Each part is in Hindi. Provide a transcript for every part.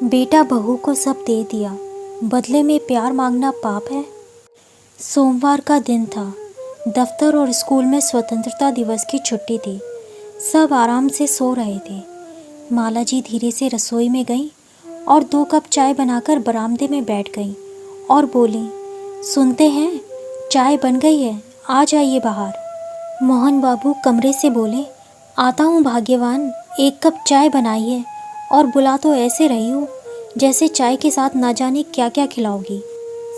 बेटा बहू को सब दे दिया, बदले में प्यार मांगना पाप है। सोमवार का दिन था। दफ्तर और स्कूल में स्वतंत्रता दिवस की छुट्टी थी। सब आराम से सो रहे थे। माला जी धीरे से रसोई में गईं और 2 कप चाय बनाकर बरामदे में बैठ गईं और बोली, सुनते हैं चाय बन गई है, आ जाइए बाहर। मोहन बाबू कमरे से बोले, आता हूँ भाग्यवान, 1 कप चाय बनाइए। और बुला तो ऐसे रही हो जैसे चाय के साथ ना जाने क्या क्या खिलाओगी।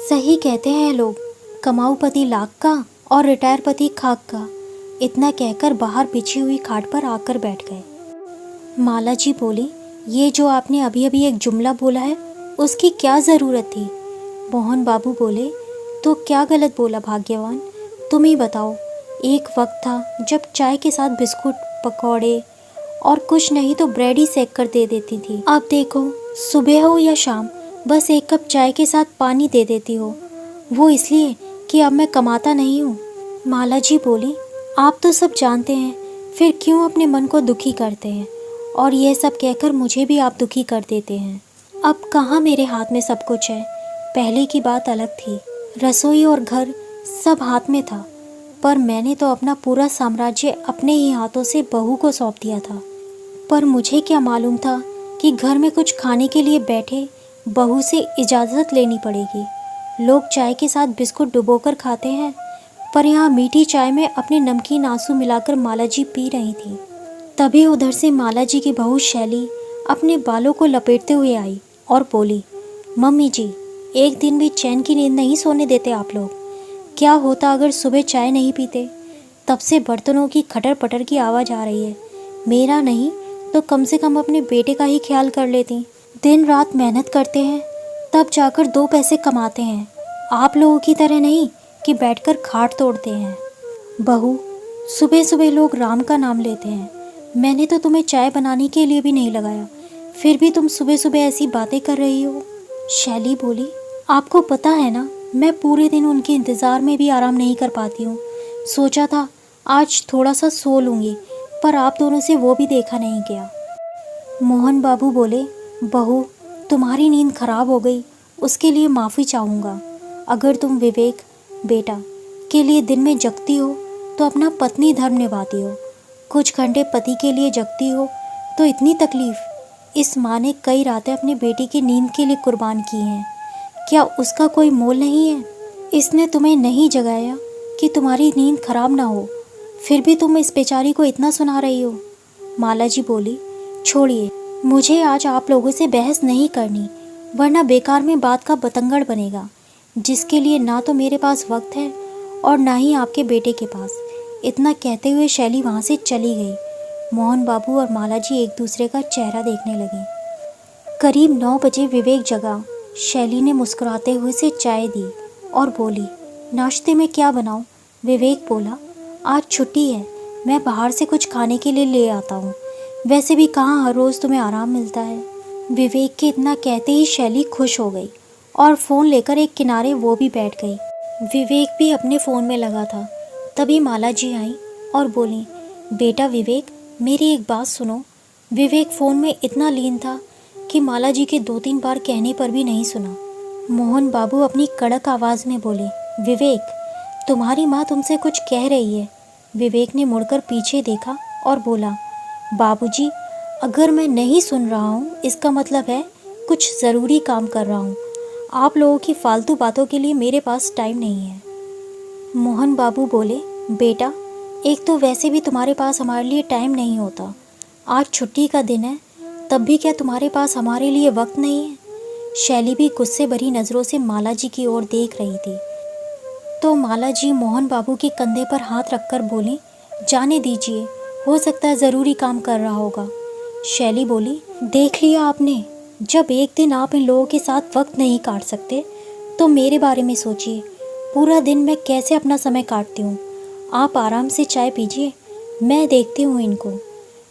सही कहते हैं लोग, कमाऊ पति लाख का और रिटायर पति खाक का। इतना कहकर बाहर बिछी हुई खाट पर आकर बैठ गए। माला जी बोली, ये जो आपने अभी अभी एक जुमला बोला है उसकी क्या ज़रूरत थी। मोहन बाबू बोले, तो क्या गलत बोला भाग्यवान, तुम ही बताओ। एक वक्त था जब चाय के साथ बिस्कुट, पकौड़े और कुछ नहीं तो ब्रेड ही सेक कर दे देती थी। अब देखो, सुबह हो या शाम, बस 1 कप चाय के साथ पानी दे देती हो। वो इसलिए कि अब मैं कमाता नहीं हूँ। माला जी बोली, आप तो सब जानते हैं, फिर क्यों अपने मन को दुखी करते हैं और यह सब कहकर मुझे भी आप दुखी कर देते हैं। अब कहाँ मेरे हाथ में सब कुछ है। पहले की बात अलग थी, रसोई और घर सब हाथ में था, पर मैंने तो अपना पूरा साम्राज्य अपने ही हाथों से बहू को सौंप दिया था। पर मुझे क्या मालूम था कि घर में कुछ खाने के लिए बैठे बहू से इजाज़त लेनी पड़ेगी। लोग चाय के साथ बिस्कुट डुबोकर खाते हैं, पर यहाँ मीठी चाय में अपने नमकीन आंसू मिलाकर माला जी पी रही थी। तभी उधर से माला जी की बहू शैली अपने बालों को लपेटते हुए आई और बोली, मम्मी जी, एक दिन भी चैन की नींद नहीं सोने देते आप लोग। क्या होता अगर सुबह चाय नहीं पीते। तब से बर्तनों की खटर पटर की आवाज़ आ रही है। मेरा नहीं तो कम से कम अपने बेटे का ही ख्याल कर लेती। दिन रात मेहनत करते हैं, तब जाकर 2 पैसे कमाते हैं। आप लोगों की तरह नहीं कि बैठकर खाट तोड़ते हैं। बहू, सुबह सुबह लोग राम का नाम लेते हैं। मैंने तो तुम्हें चाय बनाने के लिए भी नहीं लगाया, फिर भी तुम सुबह सुबह ऐसी बातें कर रही हो। शैली बोली, आपको पता है ना, मैं पूरे दिन उनके इंतज़ार में भी आराम नहीं कर पाती हूँ। सोचा था आज थोड़ा सा सो लूँगी, पर आप दोनों से वो भी देखा नहीं गया। मोहन बाबू बोले, बहू, तुम्हारी नींद खराब हो गई, उसके लिए माफ़ी चाहूँगा। अगर तुम विवेक बेटा के लिए दिन में जगती हो तो अपना पत्नी धर्म निभाती हो, कुछ घंटे पति के लिए जगती हो तो इतनी तकलीफ़। इस माँ ने कई रातें अपने बेटी की नींद के लिए कुर्बान की हैं। क्या उसका कोई मोल नहीं है। इसने तुम्हें नहीं जगाया कि तुम्हारी नींद खराब ना हो, फिर भी तुम इस बेचारी को इतना सुना रही हो। माला जी बोली, छोड़िए, मुझे आज आप लोगों से बहस नहीं करनी, वरना बेकार में बात का बतंगड़ बनेगा, जिसके लिए ना तो मेरे पास वक्त है और ना ही आपके बेटे के पास। इतना कहते हुए शैली वहाँ से चली गई। मोहन बाबू और माला जी एक दूसरे का चेहरा देखने लगे। करीब 9 बजे विवेक जगा। शैली ने मुस्कुराते हुए से चाय दी और बोली, नाश्ते में क्या बनाऊं? विवेक बोला, आज छुट्टी है, मैं बाहर से कुछ खाने के लिए ले आता हूँ। वैसे भी कहाँ हर रोज़ तुम्हें आराम मिलता है। विवेक के इतना कहते ही शैली खुश हो गई और फ़ोन लेकर एक किनारे वो भी बैठ गई। विवेक भी अपने फ़ोन में लगा था। तभी माला जी आई और बोली, बेटा विवेक, मेरी एक बात सुनो। विवेक फ़ोन में इतना लीन था कि माला जी के 2-3 बार कहने पर भी नहीं सुना। मोहन बाबू अपनी कड़क आवाज़ में बोले, विवेक, तुम्हारी माँ तुमसे कुछ कह रही है। विवेक ने मुड़कर पीछे देखा और बोला, बाबूजी, अगर मैं नहीं सुन रहा हूँ इसका मतलब है कुछ ज़रूरी काम कर रहा हूँ। आप लोगों की फालतू बातों के लिए मेरे पास टाइम नहीं है। मोहन बाबू बोले, बेटा, एक तो वैसे भी तुम्हारे पास हमारे लिए टाइम नहीं होता। आज छुट्टी का दिन है, तब भी क्या तुम्हारे पास हमारे लिए वक्त नहीं है। शैली भी गुस्से भरी नज़रों से माला जी की ओर देख रही थी। तो माला जी मोहन बाबू के कंधे पर हाथ रखकर बोली, जाने दीजिए, हो सकता है ज़रूरी काम कर रहा होगा। शैली बोली, देख लिया आपने, जब एक दिन आप इन लोगों के साथ वक्त नहीं काट सकते तो मेरे बारे में सोचिए। पूरा दिन मैं कैसे अपना समय काटती हूँ। आप आराम से चाय पीजिए, मैं देखती हूँ इनको।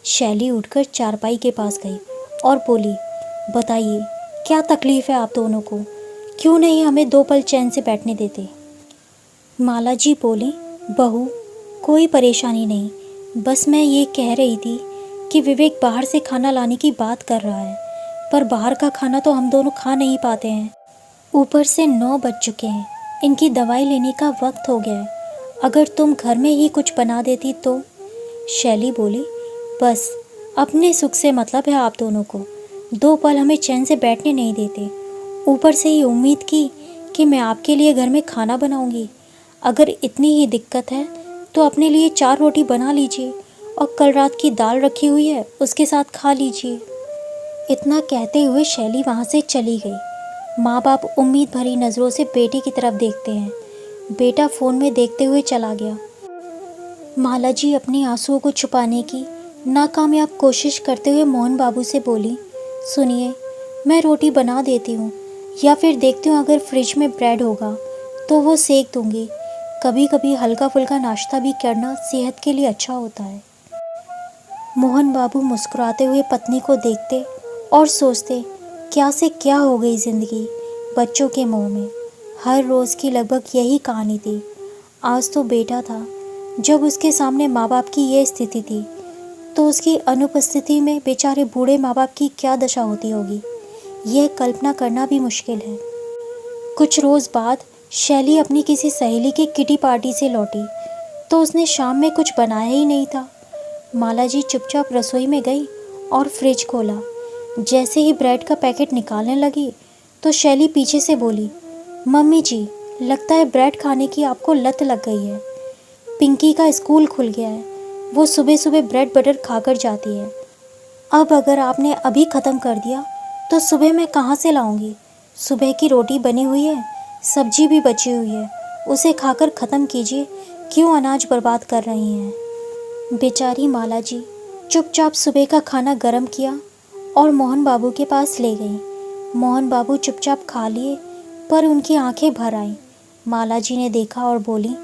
शैली उठकर चारपाई के पास गई और बोली, बताइए क्या तकलीफ़ है आप दोनों को, क्यों नहीं हमें 2 पल चैन से बैठने देते। माला जी बोली, बहू, कोई परेशानी नहीं, बस मैं ये कह रही थी कि विवेक बाहर से खाना लाने की बात कर रहा है। पर बाहर का खाना तो हम दोनों खा नहीं पाते हैं। ऊपर से 9 बज चुके हैं, इनकी दवाई लेने का वक्त हो गया है। अगर तुम घर में ही कुछ बना देती तो। शैली बोली, बस अपने सुख से मतलब है आप दोनों को। 2 पल हमें चैन से बैठने नहीं देते। ऊपर से ही उम्मीद की कि मैं आपके लिए घर में खाना बनाऊंगी। अगर इतनी ही दिक्कत है तो अपने लिए 4 रोटी बना लीजिए और कल रात की दाल रखी हुई है उसके साथ खा लीजिए। इतना कहते हुए शैली वहाँ से चली गई। माँ बाप उम्मीद भरी नज़रों से बेटे की तरफ देखते हैं। बेटा फ़ोन में देखते हुए चला गया। माला जी अपने आंसुओं को छुपाने की नाकामयाब कोशिश करते हुए मोहन बाबू से बोली, सुनिए, मैं रोटी बना देती हूँ या फिर देखती हूँ अगर फ्रिज में ब्रेड होगा तो वो सेक दूँगी। कभी कभी हल्का फुल्का नाश्ता भी करना सेहत के लिए अच्छा होता है। मोहन बाबू मुस्कुराते हुए पत्नी को देखते और सोचते, क्या से क्या हो गई ज़िंदगी बच्चों के मुंह में। हर रोज़ की लगभग यही कहानी थी। आज तो बेटा था। जब उसके सामने माँ बाप की ये स्थिति थी तो उसकी अनुपस्थिति में बेचारे बूढ़े माँ बाप की क्या दशा होती होगी, यह कल्पना करना भी मुश्किल है। कुछ रोज़ बाद शैली अपनी किसी सहेली की किटी पार्टी से लौटी तो उसने शाम में कुछ बनाया ही नहीं था। माला जी चुपचाप रसोई में गई और फ्रिज खोला। जैसे ही ब्रेड का पैकेट निकालने लगी तो शैली पीछे से बोली, मम्मी जी, लगता है ब्रेड खाने की आपको लत लग गई है। पिंकी का स्कूल खुल गया है, वो सुबह सुबह ब्रेड बटर खाकर जाती है। अब अगर आपने अभी ख़त्म कर दिया तो सुबह मैं कहाँ से लाऊंगी। सुबह की रोटी बनी हुई है, सब्जी भी बची हुई है, उसे खाकर ख़त्म कीजिए। क्यों अनाज बर्बाद कर रही हैं। बेचारी माला जी चुपचाप सुबह का खाना गर्म किया और मोहन बाबू के पास ले गई। मोहन बाबू चुपचाप खा लिए पर उनकी आंखें भर आईं। माला जी ने देखा और बोली,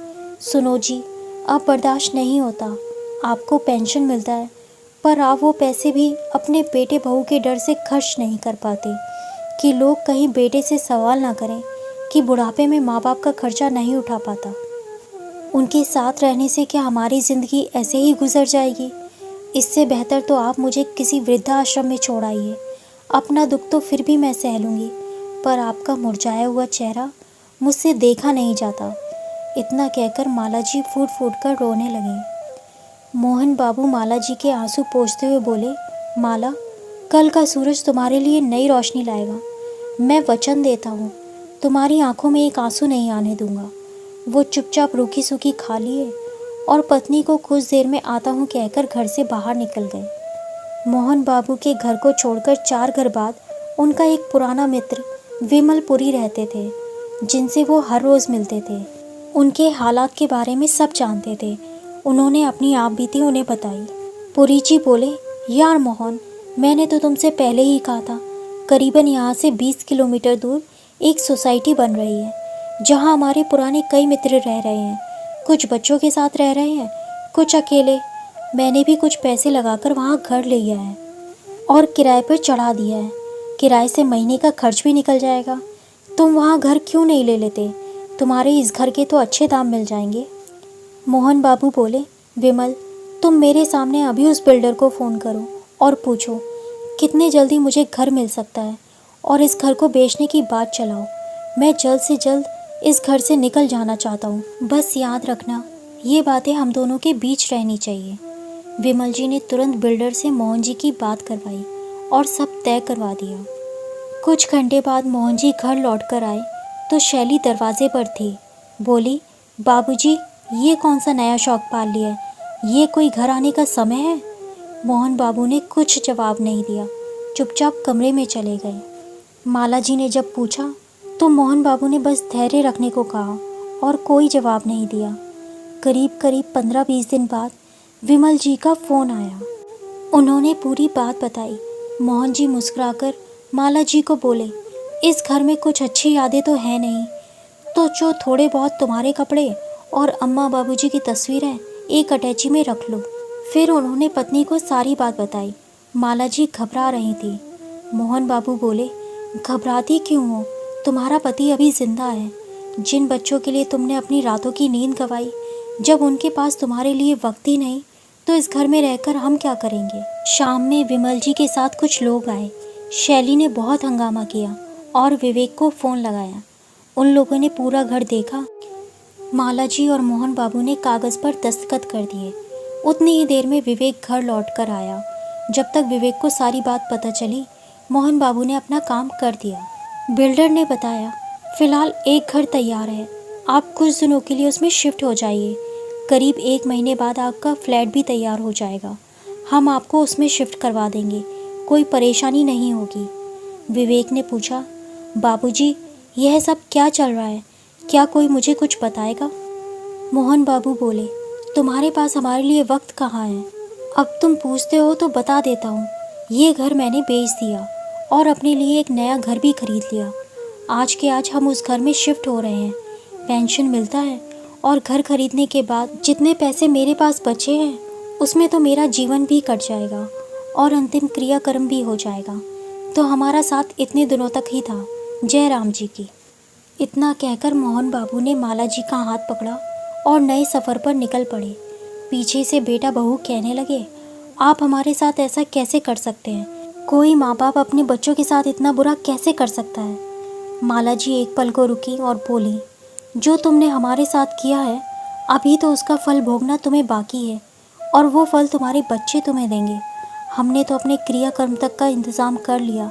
सुनो जी, अब बर्दाश्त नहीं होता। आपको पेंशन मिलता है पर आप वो पैसे भी अपने बेटे बहू के डर से खर्च नहीं कर पाते कि लोग कहीं बेटे से सवाल ना करें कि बुढ़ापे में माँ बाप का खर्चा नहीं उठा पाता। उनके साथ रहने से क्या हमारी ज़िंदगी ऐसे ही गुजर जाएगी। इससे बेहतर तो आप मुझे किसी वृद्धाश्रम में छोड़ आइए। अपना दुख तो फिर भी मैं सह लूँगी, पर आपका मुरझाया हुआ चेहरा मुझसे देखा नहीं जाता। इतना कहकर माला जी फूट फूट कर रोने लगी। मोहन बाबू माला जी के आंसू पोंछते हुए बोले, माला, कल का सूरज तुम्हारे लिए नई रोशनी लाएगा। मैं वचन देता हूँ, तुम्हारी आंखों में एक आंसू नहीं आने दूंगा। वो चुपचाप रूखी सूखी खा लिए और पत्नी को कुछ देर में आता हूँ कहकर घर से बाहर निकल गए। मोहन बाबू के घर को छोड़कर 4 घर बाद उनका एक पुराना मित्र विमलपुरी रहते थे, जिनसे वो हर रोज़ मिलते थे। उनके हालात के बारे में सब जानते थे। उन्होंने अपनी आप बीती उन्हें बताई। पुरी जी बोले, यार मोहन, मैंने तो तुमसे पहले ही कहा था, करीबन यहाँ से 20 किलोमीटर दूर एक सोसाइटी बन रही है जहाँ हमारे पुराने कई मित्र रह रहे हैं। कुछ बच्चों के साथ रह रहे हैं, कुछ अकेले। मैंने भी कुछ पैसे लगाकर वहाँ घर लिया है और किराए पर चढ़ा दिया है। किराए से महीने का खर्च भी निकल जाएगा। तुम वहाँ घर क्यों नहीं ले लेते? तुम्हारे इस घर के तो अच्छे दाम मिल जाएंगे। मोहन बाबू बोले, विमल, तुम मेरे सामने अभी उस बिल्डर को फ़ोन करो और पूछो कितने जल्दी मुझे घर मिल सकता है और इस घर को बेचने की बात चलाओ। मैं जल्द से जल्द इस घर से निकल जाना चाहता हूँ। बस याद रखना, ये बातें हम दोनों के बीच रहनी चाहिए। विमल जी ने तुरंत बिल्डर से मोहन जी की बात करवाई और सब तय करवा दिया। कुछ घंटे बाद मोहन जी घर लौट कर आए तो शैली दरवाजे पर थी। बोली, बाबूजी, ये कौन सा नया शौक पाल लिया है? ये कोई घर आने का समय है? मोहन बाबू ने कुछ जवाब नहीं दिया, चुपचाप कमरे में चले गए। माला जी ने जब पूछा तो मोहन बाबू ने बस धैर्य रखने को कहा और कोई जवाब नहीं दिया। करीब करीब 15-20 दिन बाद विमल जी का फ़ोन आया। उन्होंने पूरी बात बताई। मोहन जी मुस्कुराकर माला जी को बोले, इस घर में कुछ अच्छी यादें तो हैं नहीं, तो जो थोड़े बहुत तुम्हारे कपड़े और अम्मा बाबूजी की तस्वीरें एक अटैची में रख लो। फिर उन्होंने पत्नी को सारी बात बताई। माला जी घबरा रही थी। मोहन बाबू बोले, घबराती क्यों हो? तुम्हारा पति अभी जिंदा है। जिन बच्चों के लिए तुमने अपनी रातों की नींद गंवाई, जब उनके पास तुम्हारे लिए वक्त ही नहीं तो इस घर में रहकर हम क्या करेंगे? शाम में विमल जी के साथ कुछ लोग आए। शैली ने बहुत हंगामा किया और विवेक को फ़ोन लगाया। उन लोगों ने पूरा घर देखा। मालाजी और मोहन बाबू ने कागज़ पर दस्तखत कर दिए। उतनी ही देर में विवेक घर लौट कर आया। जब तक विवेक को सारी बात पता चली, मोहन बाबू ने अपना काम कर दिया। बिल्डर ने बताया, फ़िलहाल एक घर तैयार है, आप कुछ दिनों के लिए उसमें शिफ्ट हो जाइए। करीब 1 महीने बाद आपका फ्लैट भी तैयार हो जाएगा। हम आपको उसमें शिफ्ट करवा देंगे, कोई परेशानी नहीं होगी। विवेक ने पूछा, बाबूजी, यह सब क्या चल रहा है? क्या कोई मुझे कुछ बताएगा? मोहन बाबू बोले, तुम्हारे पास हमारे लिए वक्त कहाँ है? अब तुम पूछते हो तो बता देता हूँ। ये घर मैंने बेच दिया और अपने लिए एक नया घर भी खरीद लिया। आज के आज हम उस घर में शिफ्ट हो रहे हैं। पेंशन मिलता है और घर खरीदने के बाद जितने पैसे मेरे पास बचे हैं उसमें तो मेरा जीवन भी कट जाएगा और अंतिम क्रियाक्रम भी हो जाएगा। तो हमारा साथ इतने दिनों तक ही था। जय राम जी की। इतना कहकर मोहन बाबू ने माला जी का हाथ पकड़ा और नए सफ़र पर निकल पड़े। पीछे से बेटा बहू कहने लगे, आप हमारे साथ ऐसा कैसे कर सकते हैं? कोई माँ बाप अपने बच्चों के साथ इतना बुरा कैसे कर सकता है? माला जी एक पल को रुकी और बोली, जो तुमने हमारे साथ किया है अभी तो उसका फल भोगना तुम्हें बाकी है और वो फल तुम्हारे बच्चे तुम्हें देंगे। हमने तो अपने क्रियाकर्म तक का इंतज़ाम कर लिया,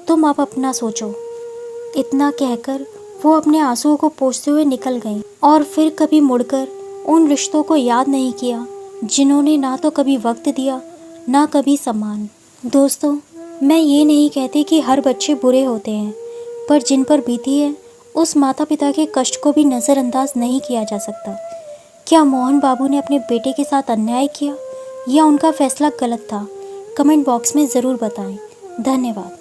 तुम अब अपना सोचो। इतना कहकर वो अपने आंसुओं को पोंछते हुए निकल गई और फिर कभी मुड़कर उन रिश्तों को याद नहीं किया जिन्होंने ना तो कभी वक्त दिया, ना कभी सम्मान। दोस्तों, मैं ये नहीं कहती कि हर बच्चे बुरे होते हैं, पर जिन पर बीती है उस माता पिता के कष्ट को भी नज़रअंदाज नहीं किया जा सकता। क्या मोहन बाबू ने अपने बेटे के साथ अन्याय किया या उनका फैसला गलत था? कमेंट बॉक्स में ज़रूर बताएं। धन्यवाद।